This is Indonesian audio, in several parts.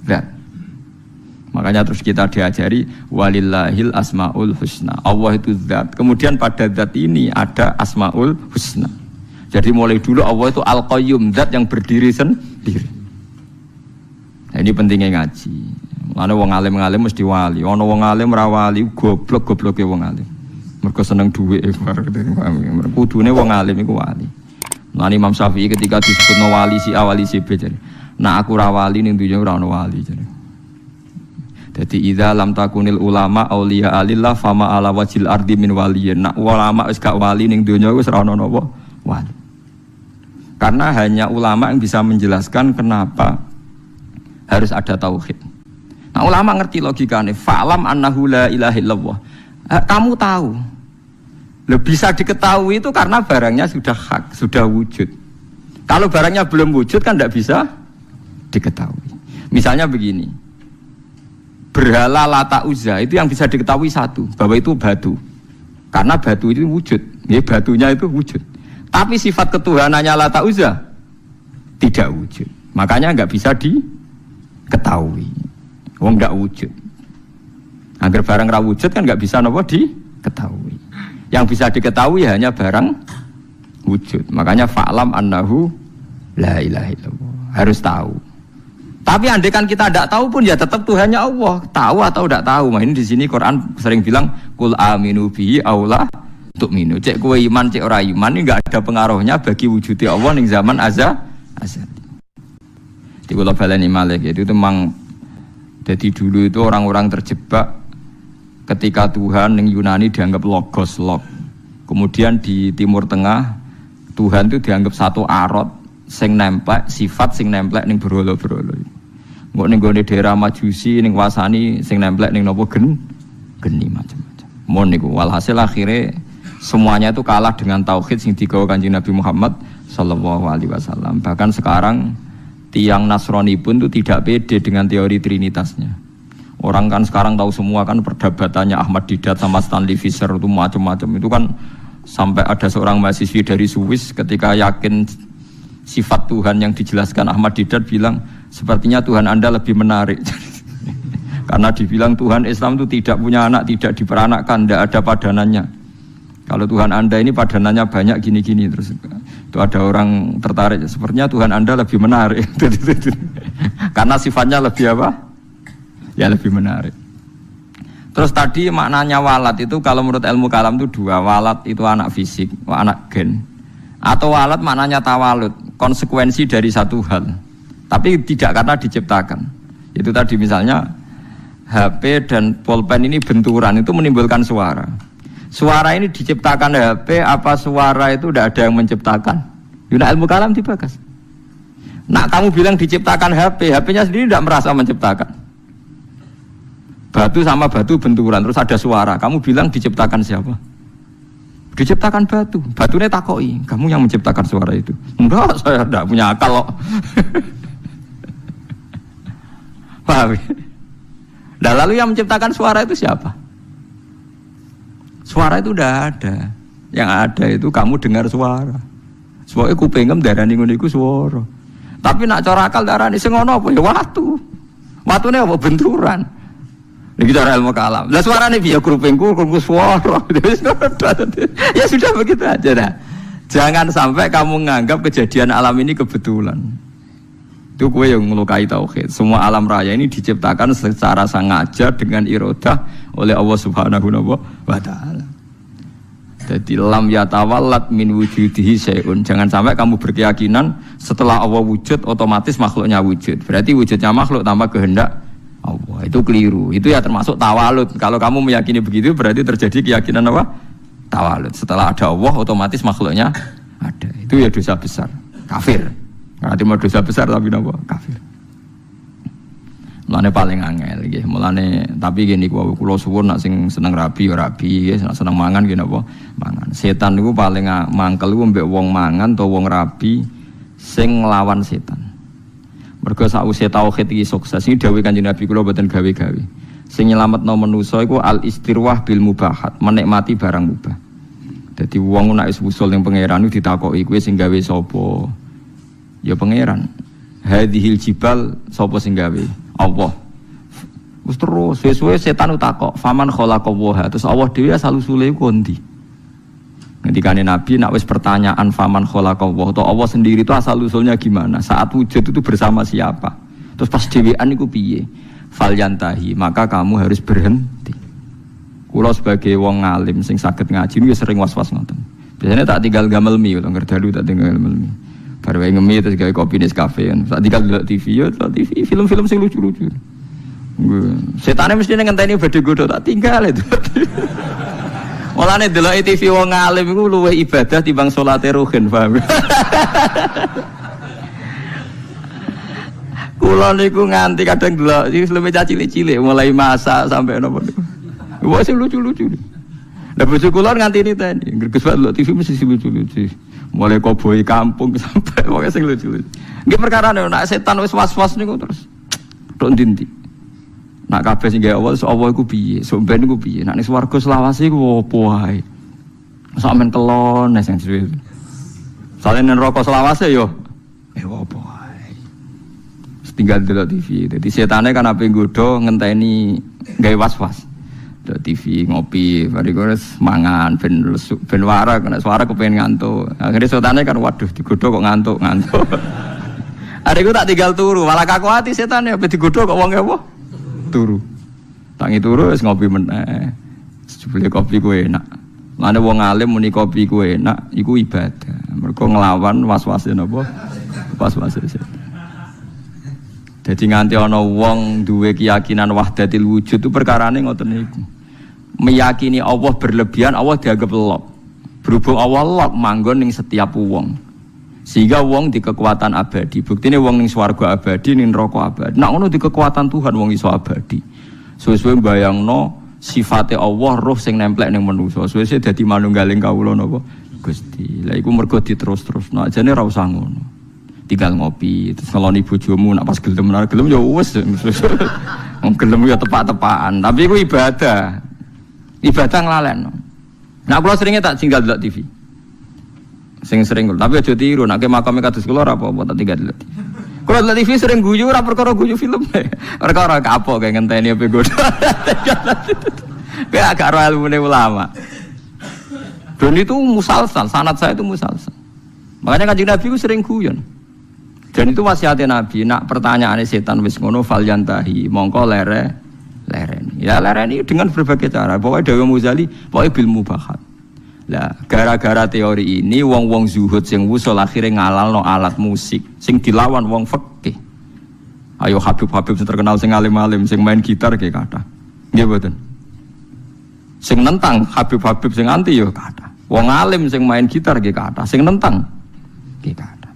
zat. Makanya terus kita diajari walillahil asmaul husna. Allah itu zat. Kemudian pada zat ini ada asmaul husna. Jadi mulai dulu Allah itu al-qayyum, zat yang berdiri sendiri. Nah, ini pentingnya ngaji. Ana wong alim-alim mesti wali. Ana wong alim ra wali, goblok-gobloke wong alim. Mergo seneng dhuwit. Kudune wong alim iku wali. Nah, Imam Syafi'i ketika disebutno wali si awali si B jare. Nah aku ra wali ning dunya ora ono wali jare. Dadi idza lam takunil ulama auliya alillah fama ala wajil ardi min waliyin. Nak ulama wis gak wali ning donya wis ora ono napa wali. Karena hanya ulama yang bisa menjelaskan kenapa harus ada tauhid. Nah ulama ngerti logikane. Fa'lam annahu la ilaha illallah. Kamu tahu. Bisa diketahui itu karena barangnya sudah hak, sudah wujud. Kalau barangnya belum wujud kan tidak bisa diketahui. Misalnya begini. Berhala Lata Uzza itu yang bisa diketahui satu, bahwa itu batu. Karena batu itu wujud, ya batunya itu wujud. Tapi sifat ketuhanannya Lata Uzza tidak wujud. Makanya nggak bisa diketahui. Wong nggak wujud. Agar barang ra wujud kan nggak bisa nopo diketahui. Yang bisa diketahui hanya barang wujud. Makanya fa'lam annahu la ilaha illallah. Harus tahu. Tapi andaikan kita tidak tahu pun ya tetap Tuhannya Allah. Tahu atau tidak tahu. Nah, ini di sini Quran sering bilang kul aminu bihi aula tu'minu. Cek kowe iman cek ora iman ini enggak ada pengaruhnya bagi wujudnya Allah ning zaman azali. Di kula baleni malih itu memang jadi dulu itu orang-orang terjebak ketika Tuhan ning Yunani dianggap logos log. Kemudian di Timur Tengah Tuhan itu dianggap satu arot sing nemplek sifat sing nemplek ning berhala-berhala. Engko ning gone daerah Majusi ning wasani sing nemplek ning napa geni macam-macam. Mon niku walhasil akhirnya semuanya itu kalah dengan tauhid sing digawa Kanjeng Nabi Muhammad sallallahu alaihi wasallam. Bahkan sekarang tiang Nasrani pun itu tidak pede dengan teori trinitasnya. Orang kan sekarang tahu semua kan perdebatannya Ahmad Didat sama Stanley Fischer itu macam-macam. Itu kan sampai ada seorang mahasiswi dari Swiss ketika yakin sifat Tuhan yang dijelaskan Ahmad Didat bilang sepertinya Tuhan Anda lebih menarik. Karena dibilang Tuhan Islam itu tidak punya anak, tidak diperanakkan, tidak ada padanannya. Kalau Tuhan Anda ini padanannya banyak gini-gini terus itu ada orang tertarik. Sepertinya Tuhan Anda lebih menarik. Karena sifatnya lebih apa? Ya lebih menarik. Terus tadi maknanya walat itu kalau menurut ilmu kalam itu dua. Walat itu anak fisik, anak gen. Atau walat maknanya tawalud, konsekuensi dari satu hal. Tapi tidak karena diciptakan. Itu tadi misalnya HP dan pulpen ini benturan itu menimbulkan suara. Suara ini diciptakan HP apa suara itu tidak ada yang menciptakan? Yuna ilmu kalam dibakas. Nah kamu bilang diciptakan HP, HP-nya sendiri tidak merasa menciptakan. Batu sama batu benturan terus ada suara. Kamu bilang diciptakan siapa? Diciptakan batu. Batunya takoi. Kamu yang menciptakan suara itu. Enggak, saya tidak punya akal kok. Paham? Nah lalu yang menciptakan suara itu siapa? Suara itu udah ada. Yang ada itu kamu dengar suara. Soalnya kupingem darani ngono iku suara. Tapi nak cara akal darani sing ngono apa ya watu. Watune apa benturan. Ini cara ilmu kalam. Lah suarane piye kupingku suara. Ya sudah begitu aja dah. Jangan sampai kamu menganggap kejadian alam ini kebetulan. Itu kue yang melukai tauhid. Semua alam raya ini diciptakan secara sengaja dengan iradah oleh Allah Subhanahu wa taala. Jadi lam yatawallat min wujudihi syai'un. Jangan sampai kamu berkeyakinan setelah Allah wujud otomatis makhluknya wujud. Berarti wujudnya makhluk tanpa kehendak Allah. Itu keliru. Itu ya termasuk tawalud. Kalau kamu meyakini begitu berarti terjadi keyakinan apa? Tawalud. Setelah ada Allah otomatis makhluknya ada. Itu ya dosa besar. Kafir. Nanti mau dosa besar tapi napa kafir. Mulane paling angel nggih. Mulane tapi gini kula suwun nak sing seneng rabi ya rabi, nak seneng mangan nggih napa mangan. Setan niku paling mangkel iku mbek wong mangan utawa wong rabi sing nglawan setan. Mergo sakwise tauhid iki sukses iki dawuh Kanjeng Nabi kula mboten gawe-gawe. Sing nyelametno manusa iku al istirwah bil mubahat, menikmati barang mubah. Dadi wong nek wis usul ning pangeran iku ditakoki kowe sing gawe sapa? Ya pangeran. Hadhil jibal sapa sing gawe? Allah. Terus sesuai setan utakok faman khalaqallaha terus Allah dhewe asal usule iku ndi. Ngendikane Nabi nak wis pertanyaan faman khalaqallah atau Allah sendiri itu asal usulnya gimana? Saat wujud itu bersama siapa? Terus pas dhewean iku piye? Falyantahi, maka kamu harus berhenti. Kula sebagai wong alim sing saged ngaji niku sering was-was ngoten. Biasanya tak tinggal gamel mie utawa ngerdalu tak tinggal gamel mie. Bar wae ngemi terus gawe kopi Nescafe kan. Tak tinggal delok TV ya, TV film-film sing lucu-lucu. Setane mesti ngenteni badhe godho tak tinggal itu. Mulane delok TV wong alim iku luwih ibadah timbang salate ruhin, paham? Kula niku nganti kadang delok iki luwih cilik-cilik mulai masak sampai napa niku. Wah sing lucu-lucu. Lah bojo kula nganti niteni, greges wae delok TV mesti lucu-lucu. Mulai koboi kampung sampai wong sing lucu-lucu. Nggih perkarane nek setan wis was-was niku terus tok ndi. Nak kabeh sing gawe Allah iku piye? Sok ben iku piye? Nak ning swarga selawase iku opo wae? Sampeyan kelon sing suwe. Sale nang neraka selawase yo opo wae. Tinggal delok TV. Dadi setane kan ape nggodho ngenteni gawe was-was. Delok TV ngopi, bariku wis mangan ben warak, nek suara kepengin ngantuk. Akhire setane kan waduh digodho kok ngantuk-ngantuk. Areku tak tinggal turu, malah kaku ati setane ape digodho kok wong apa? Turu. Tangi turu wis ngopi meneh. Jebule kopi ku enak. Lane wong alim muni kopi ku enak iku ibadah. Mergo nglawan was-wase napa? Was-wase setan. Dadi nganti ana wong duwe keyakinan wahdatil wujud itu perkarane ngoten niku. Meyakini Allah berlebihan, Allah dianggap lok. Berhubung Allah lok manggon ning setiap wong. Sehingga wong di kekuatan abadi. Buktine wong ning swarga abadi, ning neraka abadi. Nek ngono di kekuatan Tuhan wong iso abadi. Suwe-suwe mbayangno sifate Allah roh sing nemplek ning manusa. Suwe-suwe dadi manunggaling kawula napa Gusti. Lah iku mergo diterus-terusno. Ajane ora usah ngono. Tinggal ngopi, terus ngeloni bojomu nak pas gelem ya wis. Wong gelem ya tepak-tepakan. Tapi iku ibadah. Ibadah nglalekno. Nah kula seringnya tak tinggal delok TV. Sing sering tapi aja tiru nek makame kados kula ora apa-apa tak tinggal delok. Kula delok TV sering guyu ora perkara guyu film. Perkara kapok kayak ngenteni ape godho. Kayak agak ro ilmune ulama. Dan itu musalsal, sanad saya itu musalsal. Makanya Kanjeng Nabi ku sering guyon. Dan itu wasiatnya Nabi, nak pertanyaane setan wis ngono falyantahi, mongko lereni. Ya lereni dengan berbagai cara. Pokoknya Dewa Muzali, pokoknya bil mubahat. Lah, gara-gara teori ini wong-wong zuhud sing wusul akhirnya ngalalno alat musik sing dilawan wong fikih. Ayo Habib-habib sing terkenal sing alim-alim sing main gitar nggih kathah. Nggih mboten. Sing nentang Habib-habib sing anti yo kathah. Wong alim sing main gitar nggih kathah, sing nentang nggih kathah.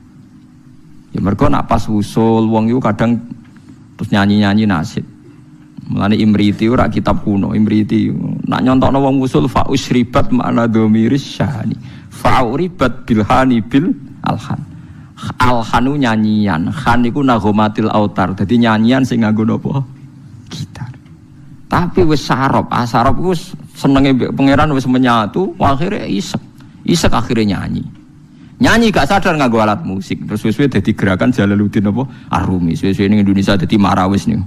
Ya mergo nak pas wusul wong iku kadang terus nyanyi-nyanyi nasyid. Mulane Imriti ora kitab kuno, Imriti nak nyontokno wong usul fa usribat makna dhamiris syahani. Fa uribat bilhani bil alhan. Alhanu nyanyian, khan iku nagomatil autar. Dadi nyanyian sing nganggo napa? Gitar. Tapi wis sarop, sarop iku senenge pangeran wis menyatu, akhire isek. Isek akhire nyanyi. Nyanyi gak sadar nganggo alat musik. Terus suwe-suwe dadi gerakan Jalaluddin apa? Arumi. Suwe-suwe ning Indonesia dadi marawis niku.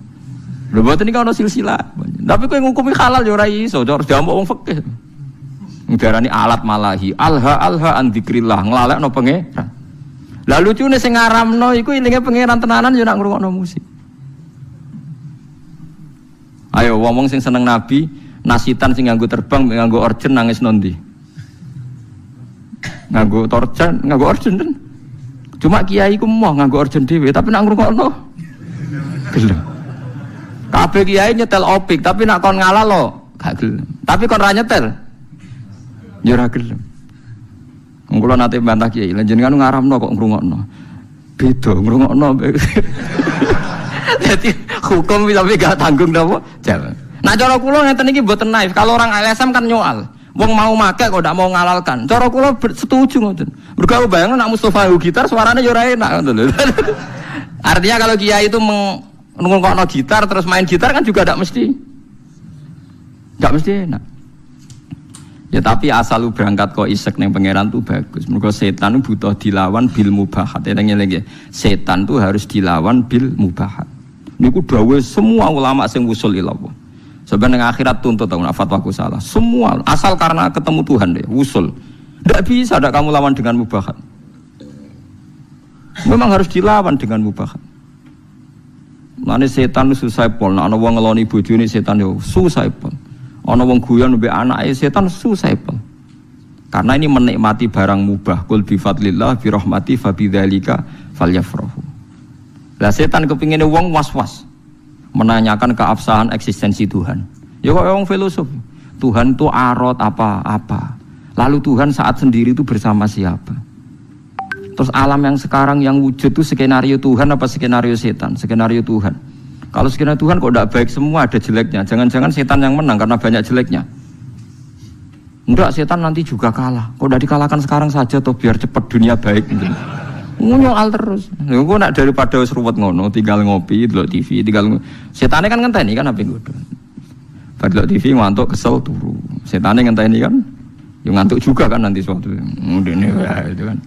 Lho mboten iki ana silsilah. Tapi kowe ngukumi halal ya ora iso, harus diambok wong fikih. Ngarani alat malahi, alha an dzikrillah, nglalekno pangeran. Lah lucune sing ngaramno iku ilinge pangeran tenanan ya nak ngrungokno musik. Ayo wong sing seneng Nabi, nasitan sing nganggo terbang, nganggo orjen nangis nondi. Nganggo torjen, nganggo orjen ten. Cuma kiai ku mau nganggo orjen dhewe, tapi nak ngrungokno gelem. Kabeh kiai nyetel opik, tapi nak kon ngalah lo gak gelem. Tapi kon ra nyetel ya ora gelem. Wong kula nate mbantah kiai, lha jenengan ngaramno kok ngrungokno. Beda ngrungokno. Jadi hukum tapi gak tanggung napa? Jalan. Nah cara kula ngeten iki mboten naif. Kalau orang LSM kan nyoal. Wong mau make kok ndak mau ngalalkan. Cara kula setuju ngoten. Mergo bayangno nak Mustofa gitar suaranya yo ora enak ngoten lho. Artinya kalau kiai itu ngrungokno gitar terus main gitar kan juga tidak mesti enak. Ya tapi asal lu berangkat kok isek neng pangeran tuh bagus. Mergo setan butuh dilawan bil mubahat. Eling-eling setan tuh harus dilawan bil mubahat. Niku dawuh semua ulama sing usul ilallah. Sebenarnya akhirat tuntut tahu fatwaku salah. Semua asal karena ketemu Tuhan deh, usul. Tidak bisa ada kamu lawan dengan mubahat. Memang harus dilawan dengan mubahat. Lane setan susah pol, ana wong ngeloni bojone setan yo susah pol. Ana wong guyon mbek anake setan susah pol. Karena ini menikmati barang mubah. Qul bi fadlillah bi rahmati fa bidzalika falyafrahu. Lah setan kepingine wong was-was. Menanyakan keabsahan eksistensi Tuhan. Ya kok wong filosof. Tuhan itu arot apa-apa. Lalu Tuhan saat sendiri itu bersama siapa? Terus alam yang sekarang yang wujud itu skenario Tuhan apa skenario setan? Skenario Tuhan. Kalau skenario Tuhan kok tidak baik semua, ada jeleknya. Jangan-jangan setan yang menang karena banyak jeleknya. Enggak, setan nanti juga kalah. Kok udah dikalahkan sekarang saja toh biar cepat dunia baik gitu. Nyoal terus. Gue nak daripada seruwet ngono, tinggal ngopi, delok TV, setane kan ngenteni kan apa ngono. Delok TV ngantuk kesel turu. Setane ngenteni kan, yo ngantuk juga kan nanti suatu. Ngene itu kan.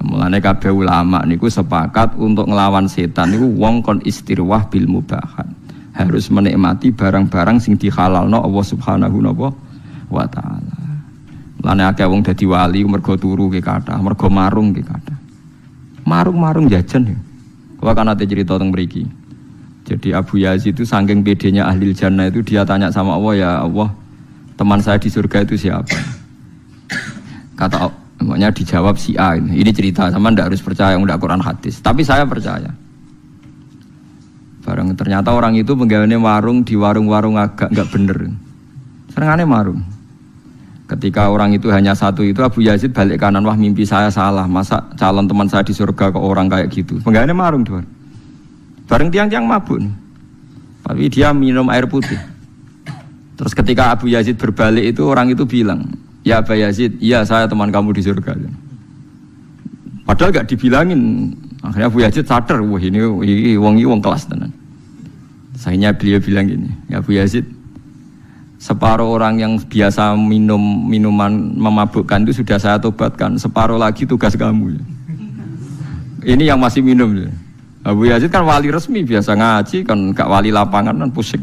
Mulane kabeh ulama niku sepakat untuk ngelawan setan niku wong kon istirwah bil mubahat. Harus menikmati barang-barang sing dihalalno Allah Subhanahu wa taala. Mulane akeh wong dadi wali mergo turu ki kathah, mergo marung ki kathah. Marung jajan ya. Kalau kan ada cerita tentang mriki. Jadi Abu Yazid itu saking bedanya ahli jannah itu dia tanya sama Allah, ya Allah, teman saya di surga itu siapa? Kata makanya dijawab si A. Ini cerita sama ndak harus percaya ndak Quran hadis, tapi saya percaya. Barang ternyata orang itu penggaweane warung di warung-warung agak enggak bener. Senengane marung. Ketika orang itu hanya satu itu Abu Yazid balik kanan, wah mimpi saya salah, masa calon teman saya di surga ke orang kayak gitu. Penggaweane marung tuh. Bareng tiang-tiang mabuk. Tapi dia minum air putih. Terus ketika Abu Yazid berbalik itu orang itu bilang, ya Abu Yazid, iya saya teman kamu di surga. Padahal gak dibilangin. Akhirnya Abu Yazid sadar, wah ini wong kelas tenan. Akhirnya beliau bilang gini, ya Abu Yazid, separuh orang yang biasa minum minuman memabukkan itu sudah saya tobatkan, separuh lagi tugas kamu. Ini yang masih minum. Abu Yazid kan wali resmi, biasa ngaji kan, gak wali lapangan kan pusing.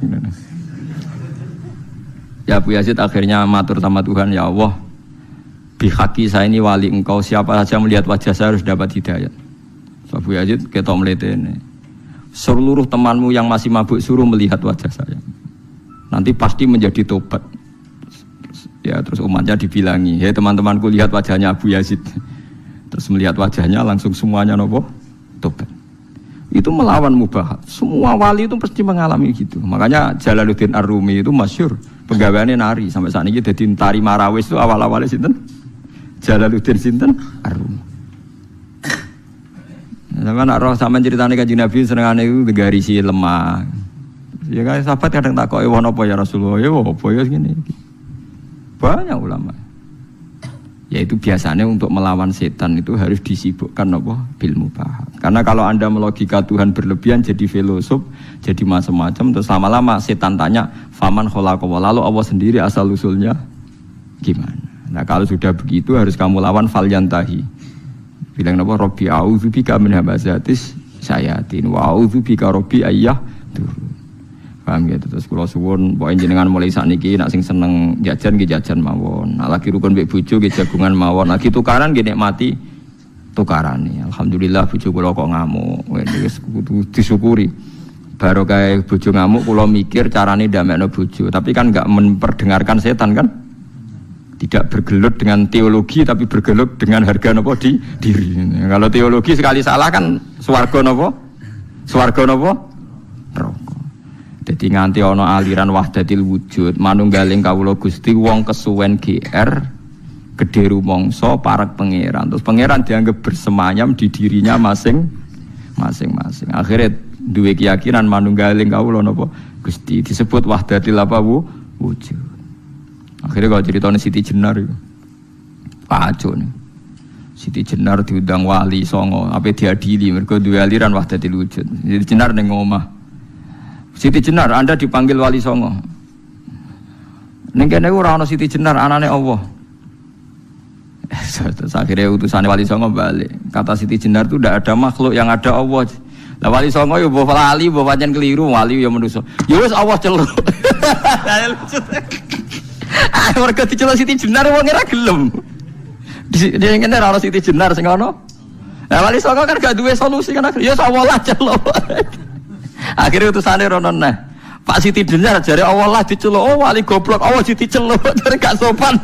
Ya Abu Yazid akhirnya matur sama Tuhan, ya Allah, bihaki saya ini wali engkau, siapa saja melihat wajah saya harus dapat hidayat. Abu Yazid ketok mletene, seluruh temanmu yang masih mabuk suruh melihat wajah saya. Nanti pasti menjadi tobat. Terus umatnya dibilangi, hei teman-temanku lihat wajahnya Abu Yazid. Terus melihat wajahnya langsung semuanya nopo tobat. Itu melawan mubahat. Semua wali itu pasti mengalami gitu. Makanya Jalaluddin Ar-Rumi itu masyhur penggaweane nari sampai saat ini jadi tari marawis itu awal-awalnya sinten? Jalaluddin sinten? Ar-Rumi. Sama nak roh sama ceritane Kanjeng Nabi senengane itu garisi lemah. Ya kan sahabat kadang takoki wono apa ya Rasulullah, ya apa ya gini. Banyak ulama. Yaitu biasanya untuk melawan setan itu harus disibukkan apa? Bil mubahat. Karena kalau Anda melogika Tuhan berlebihan jadi filosof, jadi macam-macam, terus lama-lama setan tanya, faman khalaqa, lalu Allah sendiri asal usulnya gimana? Nah, kalau sudah begitu harus kamu lawan falyantahi. Bilang apa? Rabbi a'udzubika min hamazatis syayatin wa a'udzubika rabbi ayyah dur. Paham gitu. Terus kula suwun pokoke jenengan mulai sakniki nek sing seneng jajan nggih jajan mawon. Nek lagi rukun mbek bojo nggih jagungan mawon. Lagi tukaran nggih nikmati tukarane. Alhamdulillah bojo kula kok ngamuk. Wis kudu disyukuri. Barokah bojo ngamuk kula mikir carane ndamekno bojo, tapi kan enggak memperdengarkan setan kan? Tidak bergelut dengan teologi tapi bergelut dengan harga napa di diri. Kalau teologi sekali salah kan swarga napa? Swarga napa? Neraka. Jadi nganti ana aliran wahdatil wujud, manunggaling kawula Gusti wong kesuwen GR gedhe rumangsa parek pangeran. Terus pangeran dianggap bersemayam di dirinya masing-masing. Akhirnya duwe keyakinan manunggaling kawula napa Gusti disebut wahdatil apa wujud. Akhirnya kalau ceritanya Siti Jenar itu pacu nih. Siti Jenar diundang wali songo, apa diadili mereka dua aliran wahdatil wujud. Siti Jenar ning omah. Siti Jenar, Anda dipanggil wali songo. Ning kene ora ana Siti Jenar, anane Allah. Terus akhirnya utusan wali songo balik. Kata Siti Jenar itu tidak ada makhluk yang ada Allah. Lah wali songo yo mbok lali, mbok pancen keliru, wali yo manusa. Ya wis Allah celuk. Ah, mergo diceluk Siti Jenar wong ora gelem. Dia ngene ora Siti Jenar sing ono. Lah wali songo kan gak duwe solusi kan. Ya Allah lah celuk. Akhirnya utusane rono nah. Pak Siti Jenar jare Allah lah diceluk. Oh wali goblok, Allah diceluk jare gak sopan.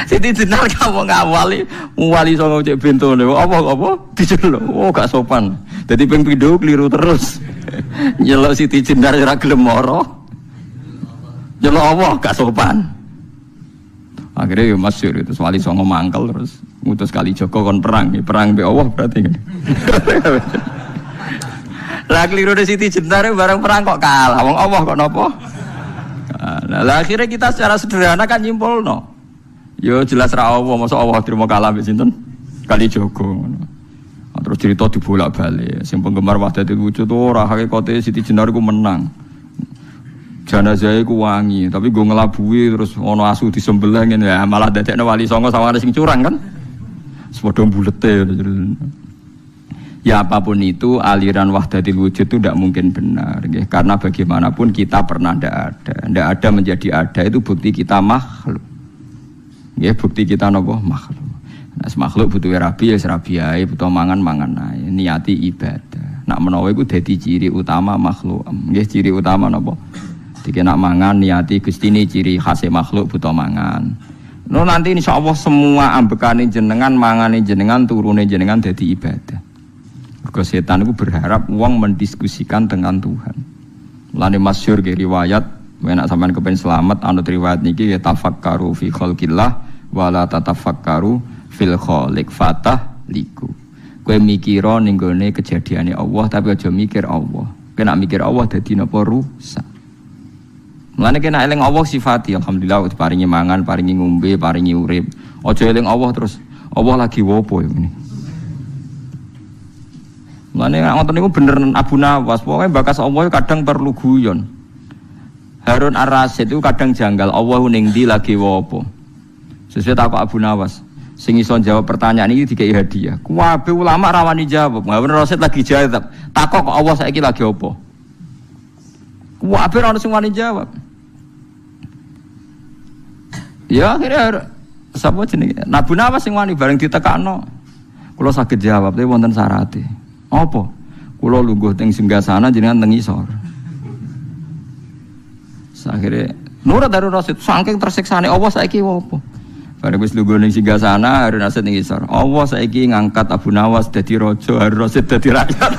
Siti Jenar kamu ngawali wali songo cek bentone apa diceluk oh gak sopan dadi ping pindho keliru terus nyeluk Siti Jenar ora gelem mara nyeluk apa gak sopan akhirnya ya masyhur itu wali songo mangkel terus ngutus kali Joko kon perang mbek Allah berarti kan lah keliru Siti Jenar bareng perang kok kalah wong Allah kok napa lah akhirnya kita secara sederhana kan nyimpulno yo jelas ra Allah, masa Allah terima kalah mbek sinten? Kali Jogo ngono. Terus cerita dibolak-balik. Sing penggemar Wahdatul Wujud ora hakikate Siti Jenar iku menang. Jenazah iku wangi, tapi go ngelabuhi terus ono asu disembelih ngene ya malah dadekne wali songo sawangane sing curang kan. Sepadha bulete. Ya apapun itu aliran Wahdatul Wujud itu tidak mungkin benar nggih. Karena bagaimanapun kita pernah ndak ada menjadi ada itu bukti kita makhluk. Ya bukti kita nopo makhluk. Nah, makhluk butuh rabi ya rabi ae, butuh mangan ae, niati ibadah. Nak menawa iku dadi ciri utama makhluk. Nggih ciri utama nopo? Dike nak mangan niati Gusti ini ciri khas makhluk butuh mangan. No nanti insyaallah semua ambekane jenengan, mangane jenengan, turune jenengan dadi ibadah. Mergo setan iku berharap wong mendiskusikan dengan Tuhan. Lane masyhur ge riwayat menak sampean kepen selamat anut riwayat niki ya tafakkaru fi khalqillah wala tatafakkaru fil khaliq fatah liku. Kowe mikira ning gone kejadiane Allah tapi aja mikir Allah. Kena mikir Allah dadi napa rusak. Mulane kena eling Allah sifati alhamdulillah paringi mangan, paringi ngombe, paringi urip. Aja eling Allah terus Allah lagi wopo ngene. Mulane ngoten niku bener Abu Nawas, pokoke bakas Allah kadang perlu guyon. Harun Ar-Rasyid itu kadang janggal Allah ning ndi lagi wopo. Sesuai takok Abu Nawas. Sing iso jawab pertanyaan ini dikai hadiah. Kabeh ulama rawani jawab. Harun Ar-Rasyid lagi jawab. Takok kok Allah saiki lagi opo? Kabeh ora ono sing wani jawab. Ya akhirnya sapa jenenge? Abu Nawas sing wani bareng ditekakno. Kula saged jawab tapi wonten syarate. Apa? Kula lungguh teng singgasana jenengan teng isor. Akhirnya Nurut Harun Rasyid saking tersiksane Allah saiki opo? Bareng wis lungguh ning singgasana Harun Rasyid ning isor. Allah saiki ngangkat Abu Nawas dadi raja, Harun Rasyid dadi rakyat.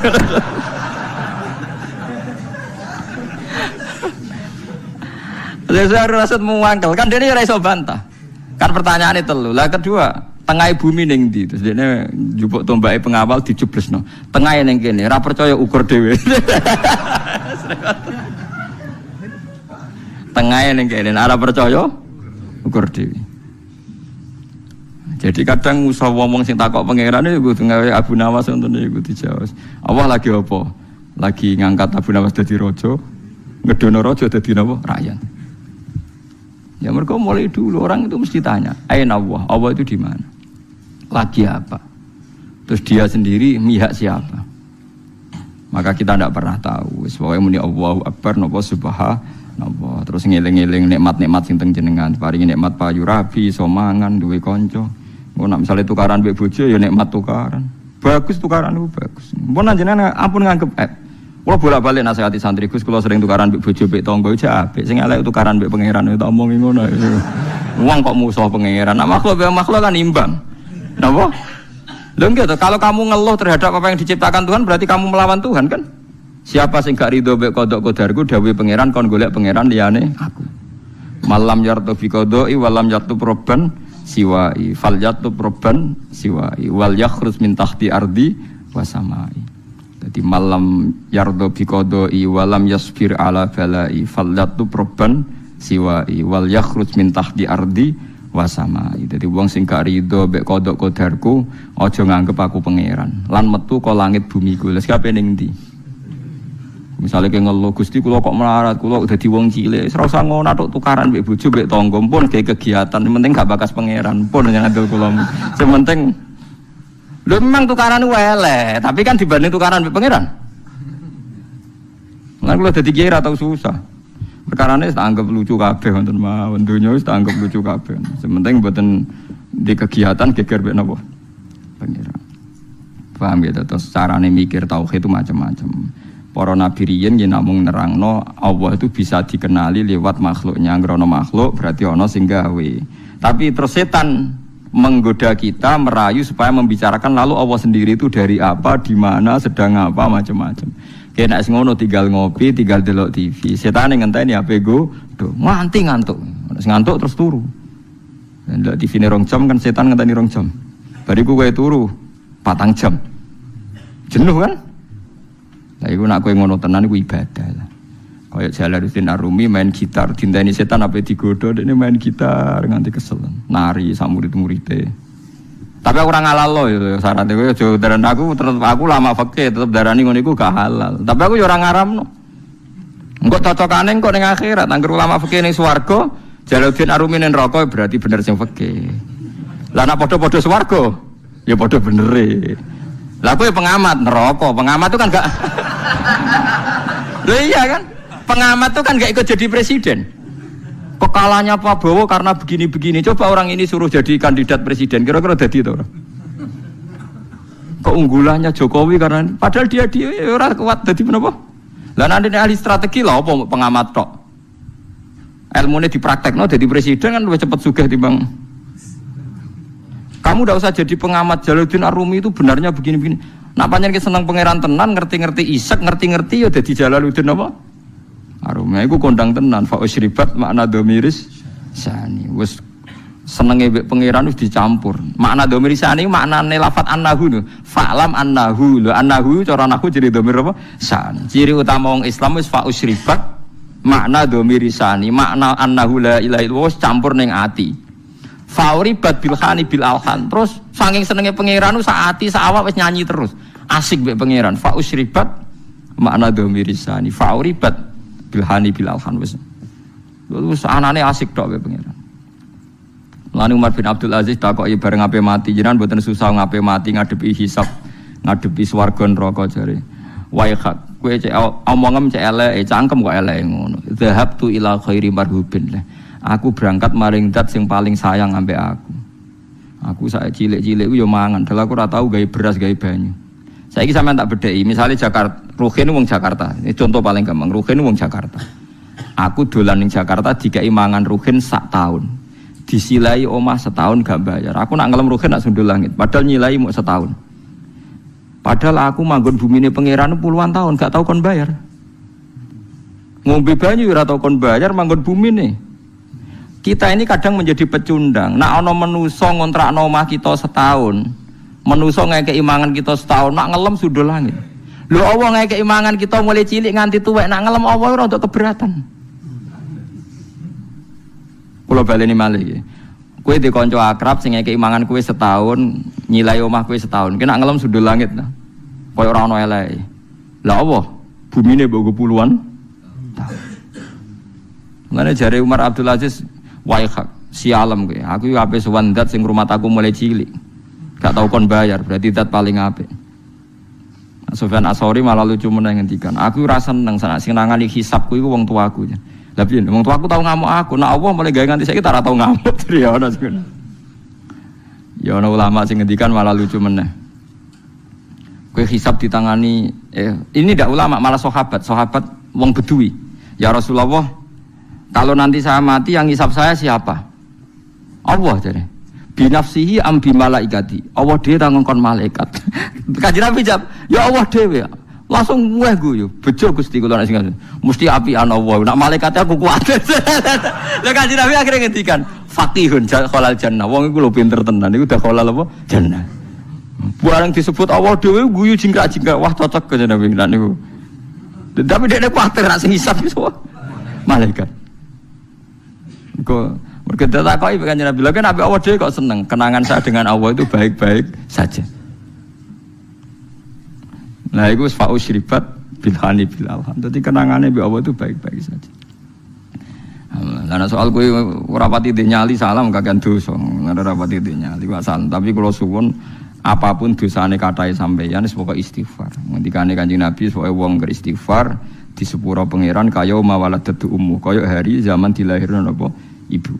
Harun Rasyid muangkel kan dene ora iso bantah. Kan pertanyaane telu. Lah kedua, tengah bumi ning ndi? Terus dene njupuk tombake pengawal dijublesno. Tengahe ning kene, ora percaya ukur dhewe. Tengahnya ning kene ora percaya ukur dhewe. Jadi kadang usah ngomong sing takok pangeran iku gawe Abu Nawas ngoten iku dijawab. Allah lagi apa? Lagi ngangkat Abu Nawas dadi raja, ngedono raja dadi napa? Rakyat. Ya mereka mulai dulu orang itu mesti tanya, aina Allah? Allah itu di mana? Lagi apa? Terus dia sendiri mihak siapa? Maka kita tidak pernah tahu. Pokoknya muni Allahu Akbar napa subhanallah. Terus ngeling-eling nikmat-nikmat sing teng jenengan. Paringi nikmat payu rabi, iso mangan, duwe kanca. Engko nek misale tukaran mbek bojo ya nikmat tukaran. Bagus tukaran itu bagus. Mun jenengan ampun nganggep kula bolak-balik nasihati santri Gus, kula sering tukaran mbek bojo mbek tangga iki apik. Sing elek tukaran mbek pangeran tak omongi ngono. Wong kok musuh pangeran. Nah, makhluk kan imbang. Napa? Lho enggak, kalau kamu ngeluh terhadap apa yang diciptakan Tuhan berarti kamu melawan Tuhan kan? Siapa sing gak ridho mek kodok kodarku dawuhe pangeran kon golek pangeran liyane aku. Malam yartu fi qodoi walam yartu proban siwai fal yartu proban siwai wal yakhrus min tahti ardi wasamai. Jadi malam yartu fi qodoi walam yasfir ala balai fal yartu proban siwai wal yakhrus min tahti ardi wasamai. Jadi wong sing gak ridho mek kodok kodarku aja nganggep aku pangeran. Lan metu ka langit bumi ku. Lha kabeh ning ndi? Misalnya kayak ngeluh Gusti kula kok melarat, kula udah di wong cilik, ora usah ngono tok tukaran mbek bojo mbek tangga pun kayak kegiatan, penting gak bakas pangeran pun yang ngandel kula. Sementing Lho memang tukaran elek, tapi kan dibanding tukaran mbek pangeran. Lan kula dadi kiai ra tau susah. Perkarane tak anggap lucu kabeh wonten mawon, donya wis tak anggap lucu kabeh. Sementing mboten di kegiatan geger mbek napa? Pangeran. Paham ya, terus carane mikir tauhid itu macam-macam. Para nabi riyen yen namung nerangno Allah itu bisa dikenali lewat makhluknya. Ngrono makhluk berarti ana sing gawe. Tapi terus setan menggoda kita, merayu supaya membicarakan lalu Allah sendiri itu dari apa, di mana, sedang apa, macam-macam. Kena sing ngono tinggal ngopi, tinggal delok TV. Setan ngenteni HP go, nganti ngantuk. Ngantuk terus turu. Ndelok TV ne 2 jam kan setan ngenteni 2 jam. Bariku kowe turu 4 jam. Jenuh kan? Lah iku nak kowe ngono tenan iku ibadah lah. Kaya Jalaluddin Ar-Rumi main gitar, dinteni setan apa digodho, dekne main gitar nganti kesel. Nari sak murid-muride. Tapi aku ora ngalal lo ya syaratnya kowe aja daran aku lama fikih tetep darani ngono iku gak halal. Tapi aku ya ora ngaramno. Engko cocokane engko ning akhirat angger ulama fikih ning swarga, Jalaluddin Ar-Rumi ning neraka berarti bener sing fikih. Lah nek padha-padha swarga ya padha benere. Lah kowe pengamat neraka, pengamat itu kan gak lho iya kan? Pengamat itu kan gak ikut jadi presiden. Kekalahannya Pak Prabowo karena begini-begini. Coba orang ini suruh jadi kandidat presiden, kira-kira jadi itu orang. Keunggulannya Jokowi karena padahal dia orang kuat jadi kenapa? Lah nanti ahli strategi lah apa pengamat tok. Ilmunya dipraktekno jadi presiden kan lebih cepat sugih timbang. Kamu tidak usah jadi pengamat. Jalaluddin Ar-Rumi itu benarnya begini-begini. Nak panjang seneng pangeran tenan, ngerti-ngerti Isak, ngerti-ngerti ya jadi Jalaluddin apa? Ar-Rumi itu kondang tenan. Fa usribat makna domiris sani. Wes senenge mbek pangeran wis dicampur. Makna domiris sani maknane lafat annahu lho. Fa'lam annahu. Lho annahu cara nahu jadi domir apa? San. Ciri utama wong Islam wis fa usribat makna domiris sani. Makna annahu la ilaha illallah wis campur ning ati. Fauribat bilhani bil alhan. Terus saking senenge pangeran sak ati sak awak wis nyanyi terus. Asik mbek pangeran. Fa usribat makna domiris sani. Fauribat bilhani bil alhan wis. Terus anane asik tok mbek pangeran. Lan Umar bin Abdul Aziz takoki bareng ape mati jenengan mboten susah ngape mati ngadepi hisab, ngadepi swarga neraka jare. Wae hak kowe cek omongem cek elek, cangkem kok elek ngono. Zahabtu ila khairi marhubin. Aku berangkat maring zat sing paling sayang ambek aku. Aku sak cilik-cilik ku yo mangan, dal aku ora tau gawe beras, gawe banyu. Saiki sampean tak bedheki, misale Jakarta, Ruhin wong Jakarta. Ini contoh paling gampang, Ruhin wong Jakarta. Aku dolan ning Jakarta dikai mangan Ruhin sak tahun. Disilai omah setahun gak bayar. Aku nak ngelem Ruhin nak sundul langit, padahal nyilai mau setahun. Padahal aku manggon bumine pangeran puluhan tahun gak tau kon bayar. Ngombe banyu ora tau kon bayar manggon bumine. Kita ini kadang menjadi pecundang. Nak ana manusa ngontrakno omah kita setahun. Manusa ngekeki mangan kita setahun, nak ngelem sundul langit. Lho Allah ngekeki mangan kita mulai cilik nganti tuwek, nak ngelem Allah ora untuk keberatan. Kula baleni malih iki. Kowe di kanca akrab sing ngekeki mangan kowe setahun, nyilai omah kowe setahun. Ki nak ngelem sundul langit nah. Kaya ora ana eleke. Lah Allah, bumine mbok puluhan tahun. Ngene jare Umar Abdul Aziz, wae si alam kowe. Aku yo ape sowan zat sing ngrumat aku mulai cilik. Gak tau kon bayar, berarti zat paling apik. Sufyan As-Tsauri malah lucu meneh ngendikan, aku ora seneng sing nangani hisabku iku wong tuaku. Lah piye wong tuaku tau ngamuk aku, nek Allah mulai gawe nganti saiki tak ora tau ngamuk. Ya ono sing. Ya ono ulama sing ngendikan malah lucu meneh. Kowe hisab ditangani ini ndak ulama malah sahabat wong Bedui. Ya Rasulullah, kalau nanti saya mati yang hisab saya siapa? Allah jare. Binafsihi am bi malaikati. Allah dhewe ra ngongkon malaikat. Kanjeng Nabi jawab, ya Allah dhewe. Langsung weh guyu, bejo Gusti kula nek sing mesti apian Allah. Nek malaikat aku kuat. Lah Kanjeng Nabi akhirnya ngendikan, faqihun khalal jannah. Wong iku lho pinter tenan. Iku udah khalal apa? Jannah. Barang disebut Allah dhewe guyu jingkrak-jingkrak. Wah cocok Kanjeng Nabi niku. Tapi dekne kuwatir nek sing hisab iso malaikat. Kok berkata tak kau ibu Kanjeng Nabi, kan Nabi Allah dia kok seneng. Kenangan saya dengan Allah itu baik-baik saja. Nah itu fa'u syribat bilhani bil alham. Jadi kenangannya Nabi Allah itu baik-baik saja. Karena soal gue rapati nyali salam kagian dosa, nggak rapati nyali salam. Tapi kalau suwun apapun dosane kathah sampeyan wis pokoke istighfar. Ngendikane Kanjeng Nabi pokoke wong beristighfar di sepuro pangeran kaya mawaladatu ummu, kaya hari zaman dilahirno napa ibu.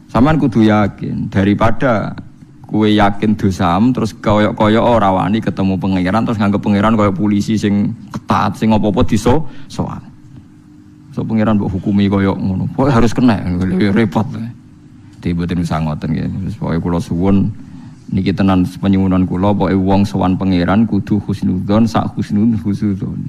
Saman kudu yakin daripada kue yakin dosam terus koyok-koyok ora wani ketemu pangeran terus nganggep pangeran koyok polisi sing ketat sing apa-apa soal. So pangeran mbok hukumi koyok ngono. Pokoke harus kena repot. Tiba-tiba usah ngoten nggih. Terus pokoke kula suwun niki tenan penyuwunan kula pokoke wong sowan pangeran kudu husnudzon sak husnudzon.